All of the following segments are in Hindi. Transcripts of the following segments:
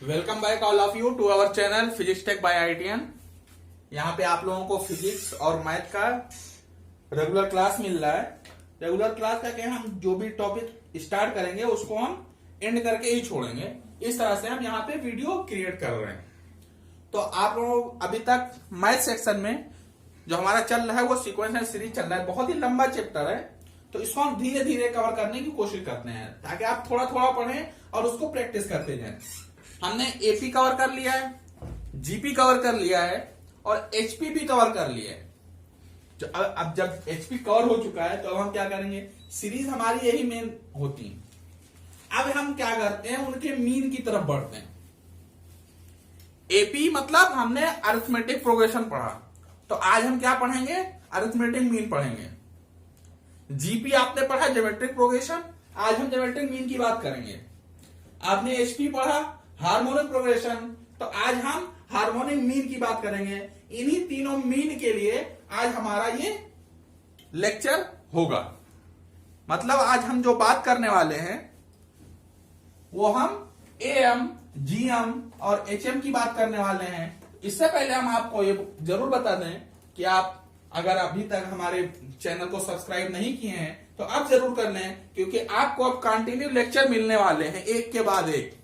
Welcome back all of you to our channel physics tech by ITN. यहाँ पे आप लोगों को फिजिक्स और मैथ का रेगुलर क्लास मिल रहा है। रेगुलर क्लास का क्या, हम जो भी टॉपिक स्टार्ट करेंगे उसको हम एंड करके ही छोड़ेंगे। इस तरह से हम यहाँ पे वीडियो क्रिएट कर रहे हैं। तो आप लोग अभी तक मैथ सेक्शन में जो हमारा चल रहा है वो सीक्वेंस एंड सीरीज चल रहा है। बहुत ही लंबा चैप्टर है, तो इसको हम धीरे धीरे कवर करने की कोशिश करते हैं ताकि आप थोड़ा थोड़ा पढ़ें और उसको प्रैक्टिस करते जाएं। हमने एपी कवर कर लिया है, जीपी कवर कर लिया है और एचपी भी कवर कर लिया है। अब जब एचपी कवर हो चुका है तो अब हम क्या करेंगे, सीरीज हमारी यही मेन होती है। अब हम क्या करते हैं, उनके मीन की तरफ बढ़ते हैं। एपी मतलब हमने अरिथमेटिक प्रोग्रेशन पढ़ा, तो आज हम क्या पढ़ेंगे, अरिथमेटिक मीन पढ़ेंगे। जीपी आपने पढ़ा ज्योमेट्रिक प्रोग्रेशन, आज हम ज्योमेट्रिक मीन की बात करेंगे। आपने एचपी पढ़ा हार्मोनिक प्रोग्रेशन, तो आज हम हार्मोनिक मीन की बात करेंगे। इन्हीं तीनों मीन के लिए आज हमारा ये लेक्चर होगा। मतलब आज हम जो बात करने वाले हैं वो हम एएम, जीएम और एचएम की बात करने वाले हैं। इससे पहले हम आपको ये जरूर बता दें कि आप अगर अभी तक हमारे चैनल को सब्सक्राइब नहीं किए हैं तो आप जरूर कर लें, क्योंकि आपको अब कंटिन्यू लेक्चर मिलने वाले हैं एक के बाद एक।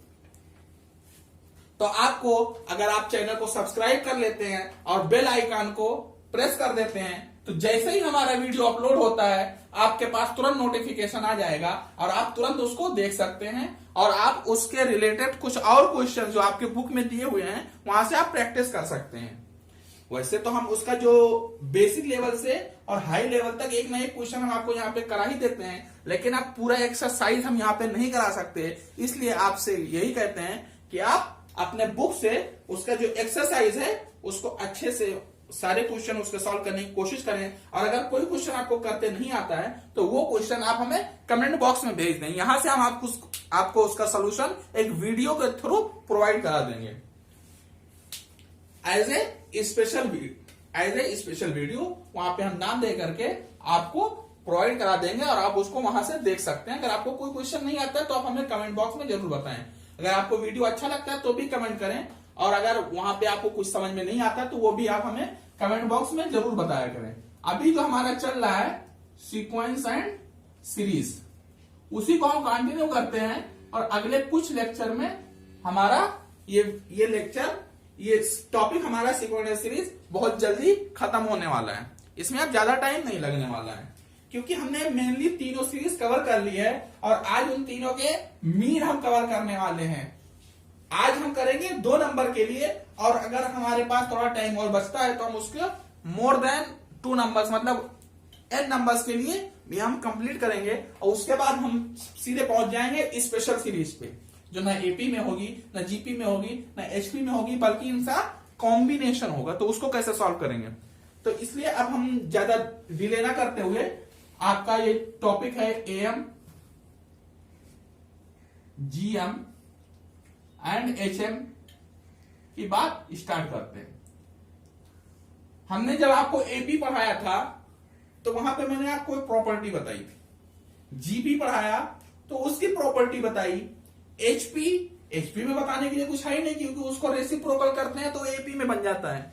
तो आपको अगर आप चैनल को सब्सक्राइब कर लेते हैं और बेल आइकन को प्रेस कर देते हैं तो जैसे ही हमारा वीडियो अपलोड होता है आपके पास तुरंत नोटिफिकेशन आ जाएगा और आप तुरंत उसको देख सकते हैं और आप उसके रिलेटेड कुछ और क्वेश्चन जो आपके बुक में दिए हुए हैं वहां से आप प्रैक्टिस कर सकते हैं। वैसे तो हम उसका जो बेसिक लेवल से और हाई लेवल तक एक ना एक क्वेश्चन हम आपको यहाँ पे करा ही देते हैं, लेकिन आप पूरा एक्सरसाइज हम यहाँ पे नहीं करा सकते। इसलिए आपसे यही कहते हैं कि आप अपने बुक से उसका जो एक्सरसाइज है उसको अच्छे से सारे क्वेश्चन उसके सॉल्व करने की कोशिश करें। और अगर कोई क्वेश्चन आपको करते नहीं आता है तो वो क्वेश्चन आप हमें कमेंट बॉक्स में भेज दें। यहां से हम आपको उसका सोल्यूशन एक वीडियो के थ्रू प्रोवाइड करा देंगे एज ए स्पेशल वीडियो। वहां पे हम नाम दे करके आपको प्रोवाइड करा देंगे और आप उसको वहां से देख सकते हैं। अगर आपको कोई क्वेश्चन नहीं आता है तो आप हमें कमेंट बॉक्स में जरूर बताएं। अगर आपको वीडियो अच्छा लगता है तो भी कमेंट करें, और अगर वहां पे आपको कुछ समझ में नहीं आता तो वो भी आप हमें कमेंट बॉक्स में जरूर बताया करें। अभी जो हमारा चल रहा है सीक्वेंस एंड सीरीज, उसी को हम कंटिन्यू करते हैं और अगले कुछ लेक्चर में हमारा ये लेक्चर, ये टॉपिक हमारा सीक्वेंस एंड सीरीज बहुत जल्दी खत्म होने वाला है। इसमें अब ज्यादा टाइम नहीं लगने वाला है क्योंकि हमने मेनली तीनों सीरीज कवर कर ली है और आज उन तीनों के मीन हम कवर करने वाले हैं। आज हम करेंगे 2 नंबर के लिए, और अगर हमारे पास थोड़ा टाइम और बचता है तो हम उसके मोर देन 2 नंबर्स मतलब n नंबर्स के लिए भी हम कंप्लीट करेंगे। और उसके बाद हम सीधे पहुंच जाएंगे स्पेशल सीरीज पे, जो ना एपी में होगी, ना जीपी में होगी, ना एचपी में होगी, बल्कि इनका कॉम्बिनेशन होगा। तो उसको कैसे सॉल्व करेंगे, तो इसलिए अब हम ज्यादा डिले ना करते हुए आपका ये टॉपिक है एएम, जीएम एंड एचएम की बात स्टार्ट करते हैं। हमने जब आपको एपी पढ़ाया था तो वहां पे मैंने आपको एक प्रॉपर्टी बताई थी, जीपी पढ़ाया तो उसकी प्रॉपर्टी बताई, एचपी में बताने के लिए कुछ है ही नहीं क्योंकि उसको रेसिप्रोकल करते हैं तो एपी में बन जाता है।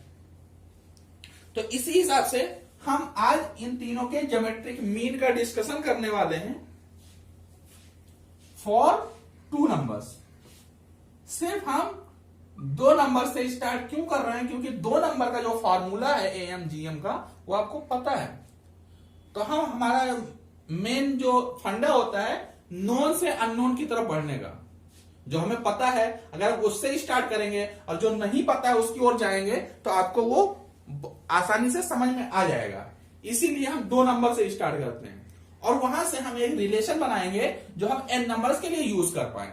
तो इसी हिसाब से हम आज इन तीनों के ज्योमेट्रिक मीन का डिस्कशन करने वाले हैं फॉर 2 नंबर्स। सिर्फ हम 2 नंबर से स्टार्ट क्यों कर रहे हैं, क्योंकि 2 नंबर का जो फॉर्मूला है एएम जीएम का वो आपको पता है। तो हम हमारा मेन जो फंडा होता है नोन से अननोन की तरफ बढ़ने का, जो हमें पता है अगर उससे स्टार्ट करेंगे और जो नहीं पता है उसकी ओर जाएंगे तो आपको वो आसानी से समझ में आ जाएगा। इसीलिए हम 2 नंबर से स्टार्ट करते हैं और वहां से हम एक रिलेशन बनाएंगे जो हम n नंबर्स के लिए यूज कर पाए।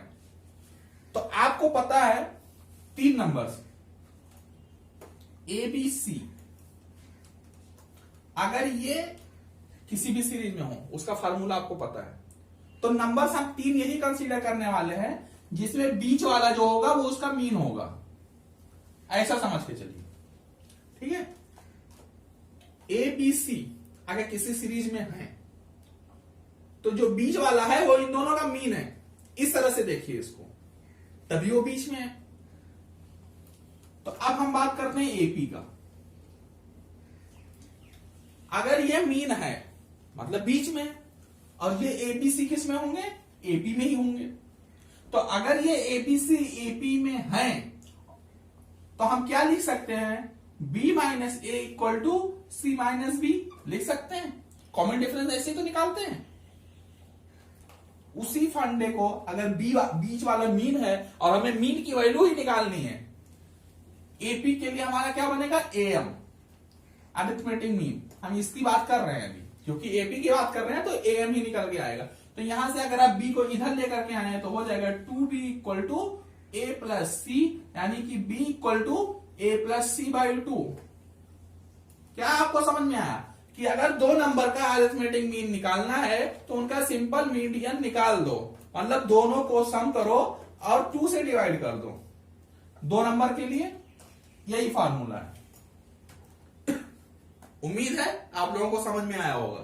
तो आपको पता है 3 नंबर्स ए बी सी, अगर ये किसी भी सीरीज में हो उसका फार्मूला आपको पता है। तो नंबर्स हम 3 यही कंसीडर करने वाले हैं जिसमें बीच वाला जो होगा वो उसका मीन होगा, ऐसा समझ के चलिए, ठीक है। ए बी सी अगर किसी सीरीज में है तो जो बीच वाला है वो इन दोनों का मीन है। इस तरह से देखिए इसको, तभी वो बीच में है। तो अब हम बात करते हैं एपी का। अगर ये मीन है मतलब बीच में, और ये एबीसी किस में होंगे, एपी में ही होंगे। तो अगर ये एबीसी एपी में है तो हम क्या लिख सकते हैं, B minus A equal to C minus B लिख सकते हैं। कॉमन डिफरेंस ऐसे तो निकालते हैं। उसी फंडे को अगर बीच वाला मीन है और हमें मीन की वैल्यू ही निकालनी है, एपी के लिए हमारा क्या बनेगा, एएम अरिथमेटिक मीन। हम इसकी बात कर रहे हैं अभी, क्योंकि एपी की बात कर रहे हैं तो एएम ही निकल के आएगा। तो यहां से अगर आप बी को इधर लेकर के आए तो हो जाएगा 2b equal to A plus C, यानी कि b equal to A plus C by 2। क्या आपको समझ में आया कि अगर दो नंबर का अरिथमेटिक मीन निकालना है तो उनका सिंपल मीडियन निकाल दो, मतलब दोनों को सम करो और 2 से डिवाइड कर दो। दो नंबर के लिए यही फार्मूला है। उम्मीद है आप लोगों को समझ में आया होगा,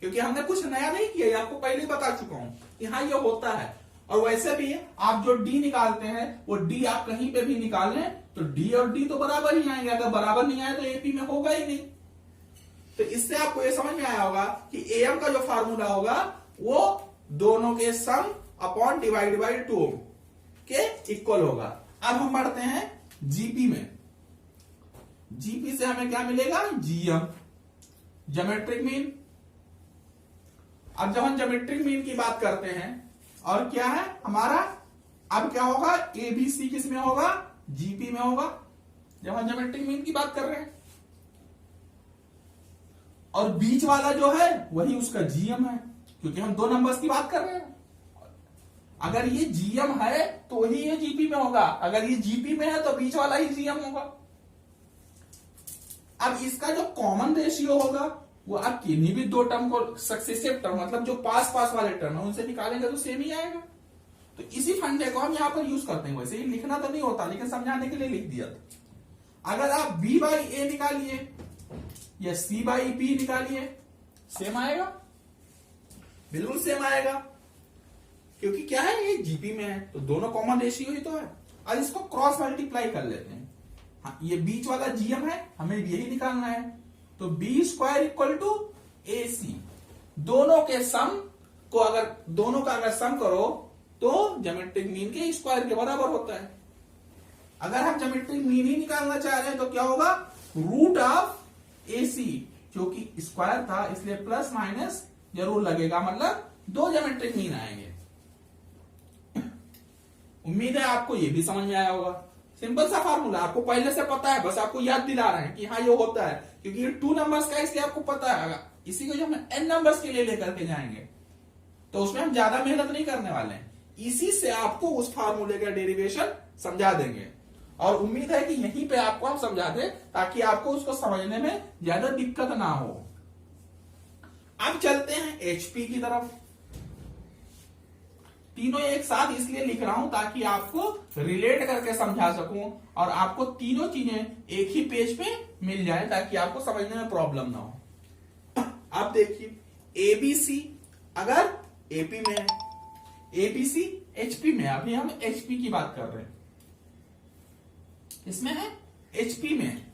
क्योंकि हमने कुछ नया नहीं किया, ये आपको पहले ही बता चुका हूं कि हाँ ये होता है। और वैसे भी आप जो डी निकालते हैं वो डी आप कहीं पे भी निकाल लें तो डी और डी तो बराबर ही आएंगे। अगर बराबर नहीं आए तो एपी में होगा ही नहीं। तो इससे आपको ये समझ में आया होगा कि एएम का जो फार्मूला होगा वो दोनों के सम अपॉन डिवाइड बाई 2 के इक्वल होगा। अब हम बढ़ते हैं जीपी में। जीपी से हमें क्या मिलेगा, जीएम ज्योमेट्रिक मीन। अब जब हम ज्योमेट्रिक मीन की बात करते हैं और क्या है हमारा, अब क्या होगा, एबीसी किस में होगा, जीपी में होगा जब हम ज्योमेट्रिक मीन की बात कर रहे हैं। और बीच वाला जो है वही उसका जीएम है, क्योंकि हम दो नंबर्स की बात कर रहे हैं। अगर ये जीएम है तो ही ये जीपी में होगा, अगर ये जीपी में है तो बीच वाला ही जीएम होगा। अब इसका जो कॉमन रेशियो होगा वो आप किन्हीं भी दो टर्म को सक्सेसिव टर्म, मतलब जो पास पास वाले टर्म है उनसे निकालेंगे तो सेम ही आएगा। तो इसी फंडे को हम यहां पर यूज करते हैं। वैसे ही लिखना तो नहीं होता, लेकिन समझाने के लिए लिख दिया था। अगर आप बी बाई ए निकालिए या सी बाई बी निकालिए, सेम आएगा, बिल्कुल सेम आएगा, क्योंकि क्या है ये जीपी में है तो दोनों कॉमन रेशियो ही तो है। अब इसको क्रॉस मल्टीप्लाई कर लेते हैं। हाँ, ये बीच वाला जीएम है, हमें यही निकालना है। तो बी स्क्वायर इक्वल टू ए सी, दोनों के सम को अगर सम करो तो ज्योमेट्रिक मीन के स्क्वायर के बराबर होता है। अगर हम ज्योमेट्रिक मीन ही निकालना चाह रहे हैं तो क्या होगा, रूट ऑफ ए सी, क्योंकि स्क्वायर था इसलिए प्लस माइनस जरूर लगेगा, मतलब दो ज्योमेट्रिक मीन आएंगे। उम्मीद है आपको ये भी समझ में आया होगा। सिंपल सा फार्मूला, आपको पहले से पता है, बस आपको याद दिला रहे हैं कि हाँ ये होता है, क्योंकि ये 2 नंबर्स का इसलिए आपको पता है। इसी को जब हम n नंबर्स के लिए लेकर के जाएंगे तो उसमें हम ज्यादा मेहनत नहीं करने वाले हैं। इसी से आपको उस फार्मूले का डेरिवेशन समझा देंगे, और उम्मीद है कि यहीं पे आपको हम समझा दें ताकि आपको उसको समझने में ज्यादा दिक्कत ना हो। अब चलते हैं एचपी की तरफ। तीनों एक साथ इसलिए लिख रहा हूं ताकि आपको रिलेट करके समझा सकूं और आपको तीनों चीजें एक ही पेज पे मिल जाए ताकि आपको समझने में प्रॉब्लम ना हो। आप देखिए एबीसी अगर एपी में है, एबीसी एचपी में, अभी हम एचपी की बात कर रहे हैं, इसमें है एचपी में।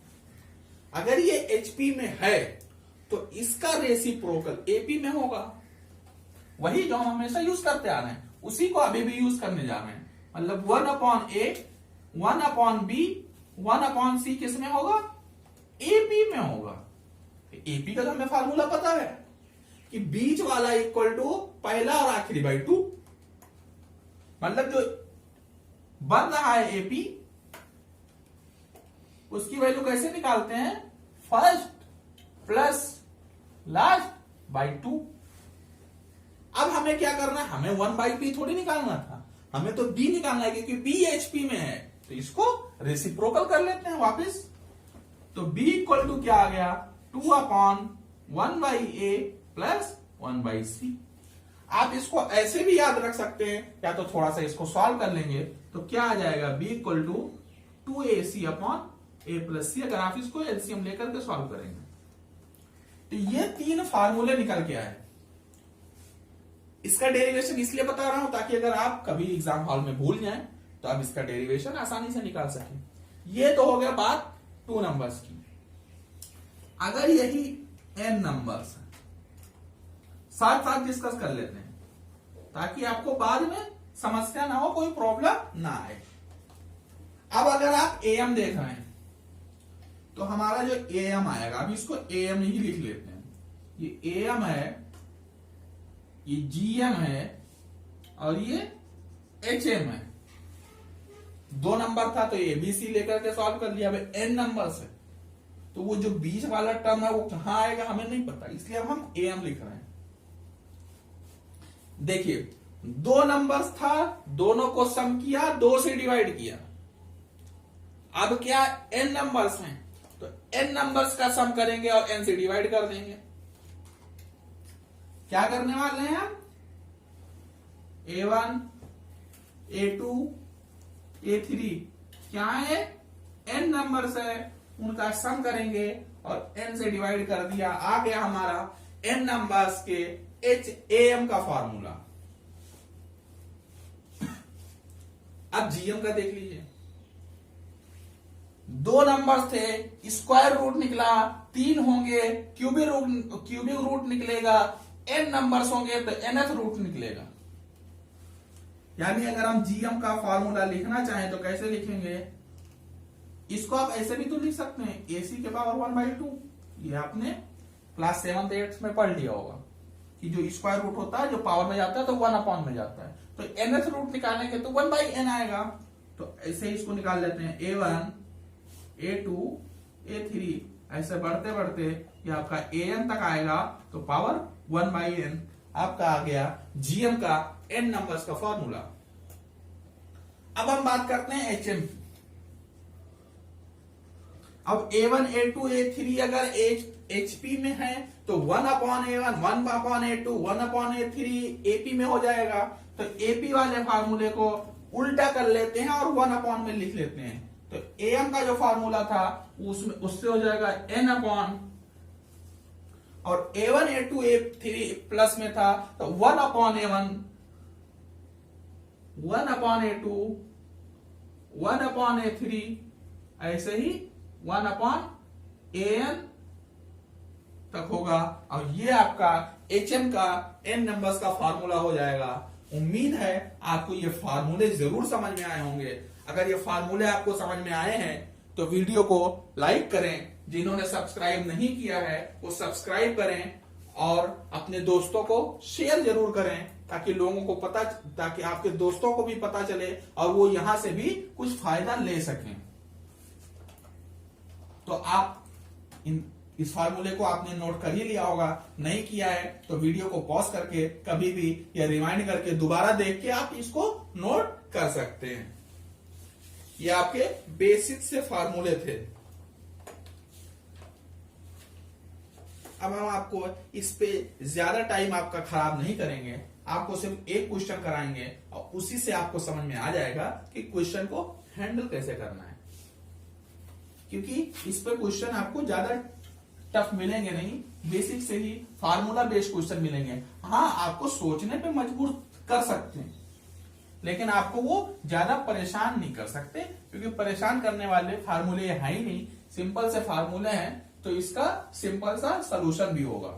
अगर ये एचपी में है तो इसका रेसिप्रोकल एपी में होगा। वही जो हम हमेशा यूज करते आ रहे हैं उसी को अभी भी यूज करने जा रहे हैं। मतलब 1/A 1/B 1/C किस में होगा, एपी में होगा। एपी का तो हमें फार्मूला पता है कि बीच वाला इक्वल टू पहला और आखिरी बाई 2, मतलब जो बन रहा है एपी उसकी वैल्यू कैसे निकालते हैं, फर्स्ट प्लस लास्ट बाई 2। अब हमें क्या करना है, हमें 1/P थोड़ी निकालना था, हमें तो B निकालना है, क्योंकि B HP में है तो इसको रेसिप्रोकल कर लेते हैं वापस। तो B इक्वल टू क्या आ गया, 2/1/A प्लस 1/C। आप इसको ऐसे भी याद रख सकते हैं, या तो थोड़ा सा इसको सॉल्व कर लेंगे तो क्या आ जाएगा, B equal to 2AC/A plus C। अगर आप इसको एलसीएम लेकर के सॉल्व करेंगे तो ये 3 फार्मूले निकल के आए। इसका डेरिवेशन इसलिए बता रहा हूं ताकि अगर आप कभी एग्जाम हॉल में भूल जाएं तो आप इसका डेरिवेशन आसानी से निकाल सकें। ये तो हो गया बात 2 नंबर्स की। अगर यही n नंबर्स है, साथ साथ डिस्कस कर लेते हैं ताकि आपको बाद में समस्या ना हो, कोई प्रॉब्लम ना आए। अब अगर आप am देख रहे हैं तो हमारा जो am आएगा, अब इसको am ही लिख लेते हैं। ये am है, ये gm है और ये hm है। 2 नंबर था तो abc लेकर के सॉल्व कर लिया। अब n नंबर है तो वो जो बीच वाला टर्म है वो कहां आएगा हमें नहीं पता, इसलिए अब हम am लिख रहे हैं। देखिए 2 नंबर्स था, दोनों को सम किया, 2 से डिवाइड किया। अब क्या n नंबर्स हैं तो n नंबर्स का सम करेंगे और n से डिवाइड कर देंगे। क्या करने वाले हैं हम, a1 a2 a3 क्या है, n नंबर्स है, उनका सम करेंगे और n से डिवाइड कर दिया। आ गया हमारा n नंबर्स के HAM का फॉर्मूला। अब GM का देख लीजिए। 2 नंबर्स थे, स्क्वायर रूट निकला, 3 होंगे, क्यूबिक रूट निकलेगा, n नंबर्स होंगे तो nth रूट निकलेगा। यानी अगर हम GM का फॉर्मूला लिखना चाहें तो कैसे लिखेंगे, इसको आप ऐसे भी तो लिख सकते हैं, AC के पावर 1/2। ये आपने क्लास 7th 8th में पढ़ लिया होगा कि जो स्क्वायर रूट होता है, जो पावर में जाता है तो 1 में जाता है, तो nth रूट निकालने के तो 1/n आएगा। तो ऐसे ही इसको निकाल लेते हैं, a1 a2 a3 ऐसे बढ़ते बढ़ते ये आपका an तक आएगा तो पावर 1/n आपका आ गया GM का n नंबर्स का फॉर्मूला। अब हम बात करते हैं HM की। अब a1 a2 a3 अगर HP में है तो 1/a1 1/a2 1/a3 AP में हो जाएगा। तो AP वाले फार्मूले को उल्टा कर लेते हैं और 1 में लिख लेते हैं। तो AM का जो फार्मूला था उसमें उससे हो जाएगा n/, और a1 a2 a3 प्लस में था तो 1/a1 1/a2 1/a3 ऐसे ही 1/an तक होगा। और ये आपका HM का n नंबर्स का फार्मूला हो जाएगा। उम्मीद है आपको ये फार्मूले जरूर समझ में आए होंगे। अगर ये फार्मूले आपको समझ में आए हैं तो वीडियो को लाइक करें, जिन्होंने सब्सक्राइब नहीं किया है वो सब्सक्राइब करें और अपने दोस्तों को शेयर जरूर करें ताकि लोगों को ताकि आपके दोस्तों को भी पता चले और वो यहां से भी कुछ फायदा ले सकें। तो आप इस फार्मूले को आपने नोट कर ही लिया होगा, नहीं किया है तो वीडियो को पॉज करके कभी भी या रिमाइंड करके दोबारा देख के आप इसको नोट कर सकते हैं। ये आपके बेसिक से फार्मूले थे। अब हम आपको इस पे ज्यादा टाइम आपका खराब नहीं करेंगे, आपको सिर्फ एक क्वेश्चन कराएंगे और उसी से आपको समझ में आ जाएगा कि क्वेश्चन को हैंडल कैसे करना है। क्योंकि इस पे क्वेश्चन आपको ज्यादा टफ मिलेंगे नहीं, बेसिक से ही फार्मूला बेस्ड क्वेश्चन मिलेंगे। हाँ, आपको सोचने पे मजबूर कर सकते हैं लेकिन आपको वो ज्यादा परेशान नहीं कर सकते, क्योंकि परेशान करने वाले फार्मूले है ही नहीं, सिंपल से फार्मूले हैं तो इसका सिंपल सा सलूशन भी होगा।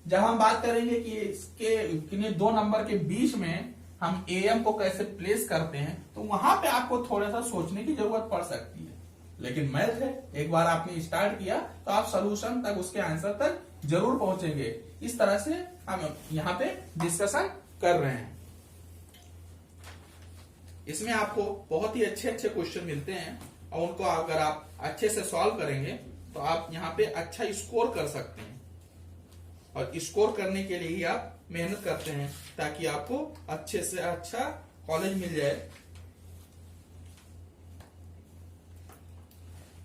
जब हम बात करेंगे कि इसके किन्हीं 2 नंबर के बीच में हम AM को कैसे प्लेस करते हैं तो वहां पे आपको थोड़ा सा सोचने की जरूरत पड़ सकती है, लेकिन मैथ है, एक बार आपने स्टार्ट किया तो आप सलूशन तक, उसके आंसर तक जरूर पहुंचेंगे। इस तरह से हम यहाँ पे डिस्कशन कर रहे हैं। इसमें आपको बहुत ही अच्छे अच्छे क्वेश्चन मिलते हैं और उनको अगर आप अच्छे से सॉल्व करेंगे तो आप यहाँ पे अच्छा स्कोर कर सकते हैं। और स्कोर करने के लिए ही आप मेहनत करते हैं ताकि आपको अच्छे से अच्छा कॉलेज मिल जाए।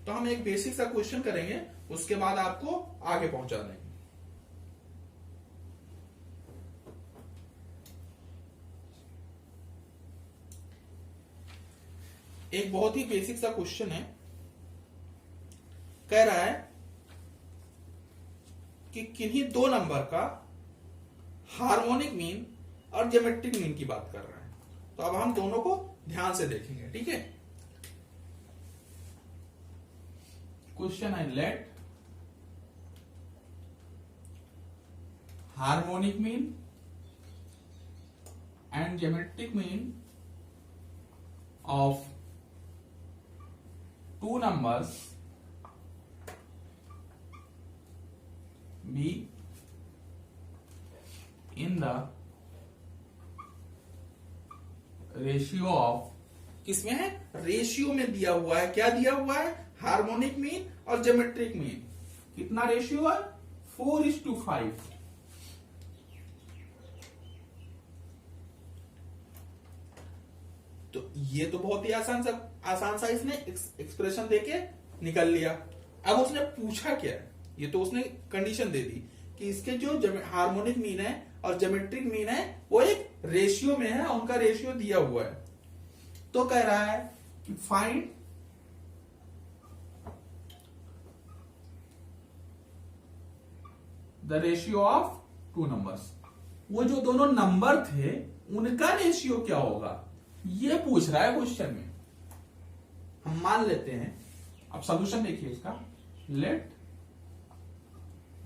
तो हम एक बेसिक सा क्वेश्चन करेंगे, उसके बाद आपको आगे पहुंचा देंगे। एक बहुत ही बेसिक सा क्वेश्चन है, कह रहा है कि किन्हीं 2 नंबर का हार्मोनिक मीन और ज्योमेट्रिक मीन की बात कर रहा है। तो अब हम दोनों को ध्यान से देखेंगे, ठीक है। क्वेश्चन है let harmonic mean and geometric mean of two numbers be in the ratio of, किसमें है, रेशियो में दिया हुआ है, क्या दिया हुआ है, हार्मोनिक मीन और ज्योमेट्रिक मीन। कितना रेशियो है, 4:5। तो ये तो बहुत ही आसान सा इसने एक्सप्रेशन देके निकल लिया। अब उसने पूछा क्या, ये तो उसने कंडीशन दे दी कि इसके जो हार्मोनिक मीन है और ज्योमेट्रिक मीन है वो एक रेशियो में है, उनका रेशियो दिया हुआ है। तो कह रहा है कि find the ratio of two numbers. वो जो दोनों नंबर थे उनका रेशियो क्या होगा, ये पूछ रहा है क्वेश्चन में। हम मान लेते हैं, अब सॉल्यूशन देखिए इसका, लेट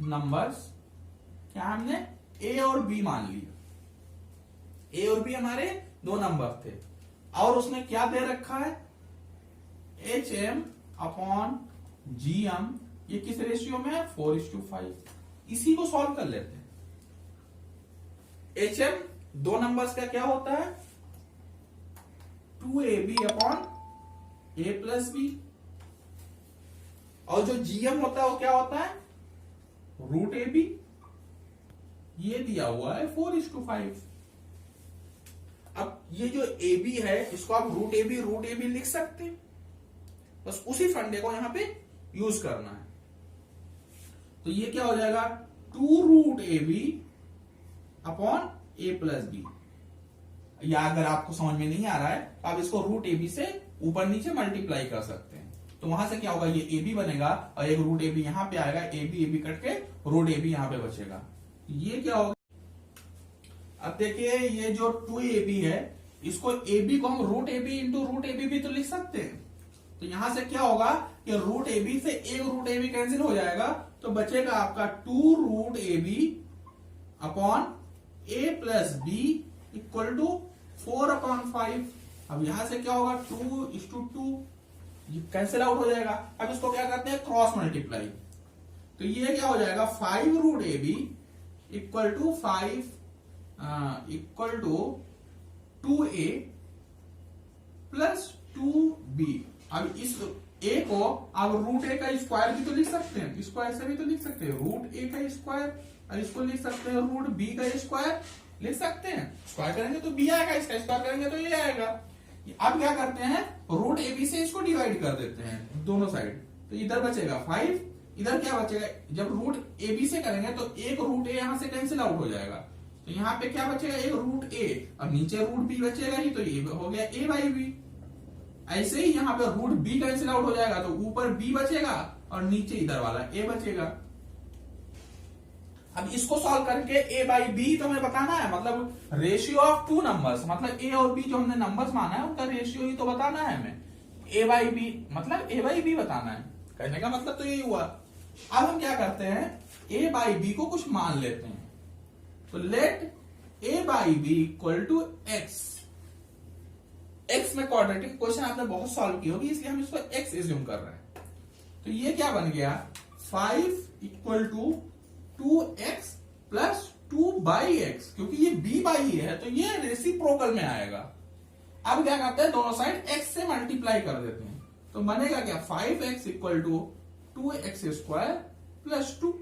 नंबर्स, क्या हमने ए और बी मान लिया, ए और बी हमारे दो नंबर थे, और उसने क्या दे रखा है, HM/GM, ये किस रेशियो में है, 4:5। इसी को सॉल्व कर लेते हैं। HM दो नंबर्स का क्या होता है, 2AB/A+B, और जो GM होता है वो क्या होता है, √AB। ये दिया हुआ है 4:5। अब ये जो AB है इसको आप √AB लिख सकते हैं, बस उसी फंडे को यहां पे यूज करना है। तो ये क्या हो जाएगा, 2√AB/A+B। या अगर आपको समझ में नहीं आ रहा है तो आप इसको √AB से ऊपर नीचे मल्टीप्लाई कर सकते हैं। तो वहां से क्या होगा, ये AB बनेगा और एक √AB यहां पे आएगा, AB कट के √AB यहां पे बचेगा। ये क्या होगा, अब देखिए ये जो 2AB है इसको AB को हम √AB इंटू √AB भी तो लिख सकते हैं। तो यहां से क्या होगा कि √AB से एक √AB कैंसिल हो जाएगा, तो बचेगा आपका 2√AB/A+B इक्वल टू 4/5। अब यहां से क्या होगा, 2:2, ये कैंसिल आउट हो जाएगा। अब इसको क्या करते हैं, क्रॉस मल्टीप्लाई। तो ये क्या हो जाएगा, 5√AB equal to 2A + 2B। अब इस A को आप √A का स्क्वायर भी तो लिख सकते हैं, इसको ऐसे भी तो लिख सकते हैं, √A का स्क्वायर, और इसको लिख सकते हैं √B का स्क्वायर, लिख सकते हैं। स्क्वायर करेंगे तो B आएगा, इसका स्क्वायर करेंगे तो ये आएगा। अब क्या करते हैं, √AB से इसको डिवाइड कर देते हैं दोनों साइड, तो इधर बचेगा 5, इधर क्या बचेगा, जब √AB से करेंगे तो एक √A यहां से कैंसिल आउट हो जाएगा, तो यहाँ पे क्या बचेगा, एक √A, और नीचे √B बचेगा ही, तो ये हो गया A/B। ऐसे ही यहाँ पे √B कैंसिल आउट हो जाएगा, तो ऊपर B बचेगा और नीचे इधर वाला A बचेगा। अब इसको सॉल्व करके A/B तो हमें बताना है, मतलब रेशियो ऑफ टू नंबर्स, मतलब A और B जो हमने नंबर्स माना है उनका रेशियो ही तो बताना है हमें। A/B मतलब A/B बताना है, कहने का मतलब तो यही हुआ। अब हम क्या करते हैं, A/B को कुछ मान लेते हैं। तो let A/B equal to X। X में क्वाड्रेटिक क्वेश्चन आपने बहुत सॉल्व की होगी, इसलिए हम इसको X एज्यूम कर रहे हैं। तो ये क्या बन गया, 5 इक्वल टू 2x + 2/x, क्योंकि ये B/E है तो ये रेसिप्रोकल में आएगा। अब क्या करते हैं, दोनों साइड x से मल्टीप्लाई कर देते हैं, तो बनेगा क्या, 5x equal to 2x² + 2।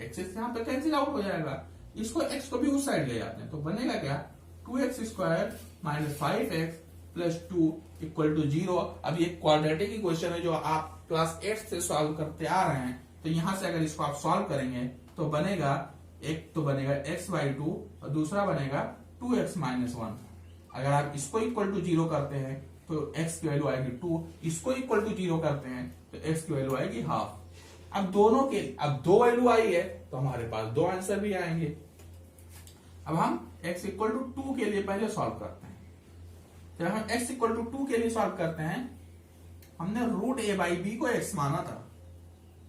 x यहां पे कैंसिल आउट हो जाएगा, इसको x को भी उस साइड ले जाते हैं, तो बनेगा क्या, 2x² - 5x + 2 इक्वल टू 0। अब ये क्वाड्रेटिक इक्वेशन है जो आप क्लास 8 से सॉल्व करते आ रहे हैं, तो यहां से अगर इसको आप सॉल्व करेंगे तो बनेगा, एक तो बनेगा x/2 और दूसरा बनेगा 2x - 1। अगर आप इसको इक्वल टू 0 करते हैं तो x की वैल्यू आएगी 2, इसको इक्वल टू 0 करते हैं तो x की वैल्यू आएगी ½ अब दोनों के, अब दो वैल्यू आई है तो हमारे पास दो आंसर भी आएंगे। अब हम x इक्वल टू 2 के लिए पहले सॉल्व करते हैं। जब हम x इक्वल टू 2 के लिए सॉल्व करते हैं, हमने √A/B को x माना था,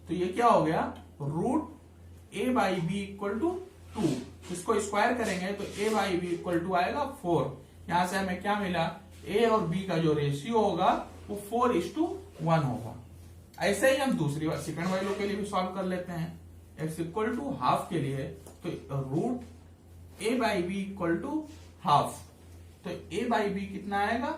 तो ये क्या हो गया, root A by B equal to 2। इसको स्क्वायर करेंगे तो A by B equal to आएगा 4। यहां से हमें क्या मिला, ए और बी का जो रेशियो होगा वो 4:1 होगा। ऐसे ही हम दूसरी बार सेकंड वैल्यू के लिए भी सॉल्व कर लेते हैं। एक्स इक्वल टू हाफ के लिए तो root A by B equal to half, तो ए बाई बी कितना आएगा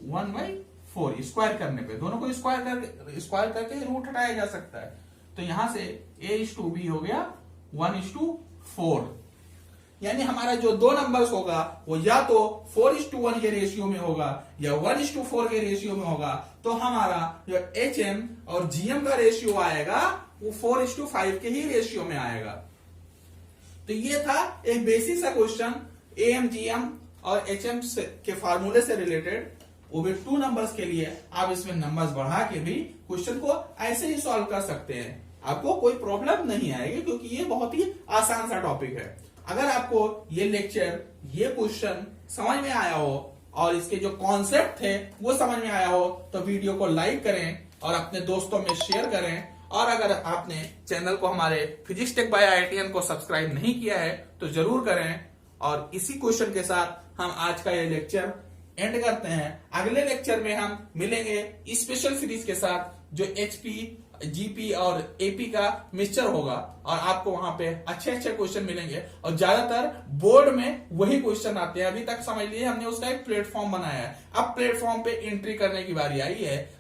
1/4। स्क्वायर करने पे दोनों को स्क्वायर करके रूट हटाया जा सकता है। तो यहां से a/b हो गया 1:4। यानी हमारा जो दो नंबर्स होगा वो या तो 4:1 के रेशियो में होगा या 1:4 के रेशियो में होगा। तो हमारा जो HM और GM का रेशियो आएगा वो 4:5 के ही रेशियो में आएगा। तो ये था एक बेसिक सा क्वेश्चन AM, GM और HM के फार्मूले से रिलेटेड, वो भी 2 नंबर्स के लिए। आप इसमें नंबर्स बढ़ा के भी क्वेश्चन को ऐसे ही सॉल्व कर सकते हैं, आपको कोई प्रॉब्लम नहीं आएगी, क्योंकि ये बहुत ही आसान सा टॉपिक है। अगर आपको ये लेक्चर, ये क्वेश्चन समझ में आया हो और इसके जो कॉन्सेप्ट थे वो समझ में आया हो तो वीडियो को लाइक करें और अपने दोस्तों में शेयर करें। और अगर आपने चैनल को हमारे फिजिक्स टेक बाय IITian को सब्सक्राइब नहीं किया है तो जरूर करें। और इसी क्वेश्चन के साथ हम आज का ये लेक्चर एंड करते हैं। अगले लेक्चर में हम मिलेंगे स्पेशल सीरीज के साथ, जो HP, GP और AP का मिक्सचर होगा, और आपको वहां पे अच्छे अच्छे क्वेश्चन मिलेंगे और ज्यादातर बोर्ड में वही क्वेश्चन आते हैं। अभी तक समझ लीजिए हमने उसका एक प्लेटफॉर्म बनाया है, अब प्लेटफॉर्म पे एंट्री करने की बारी आई है।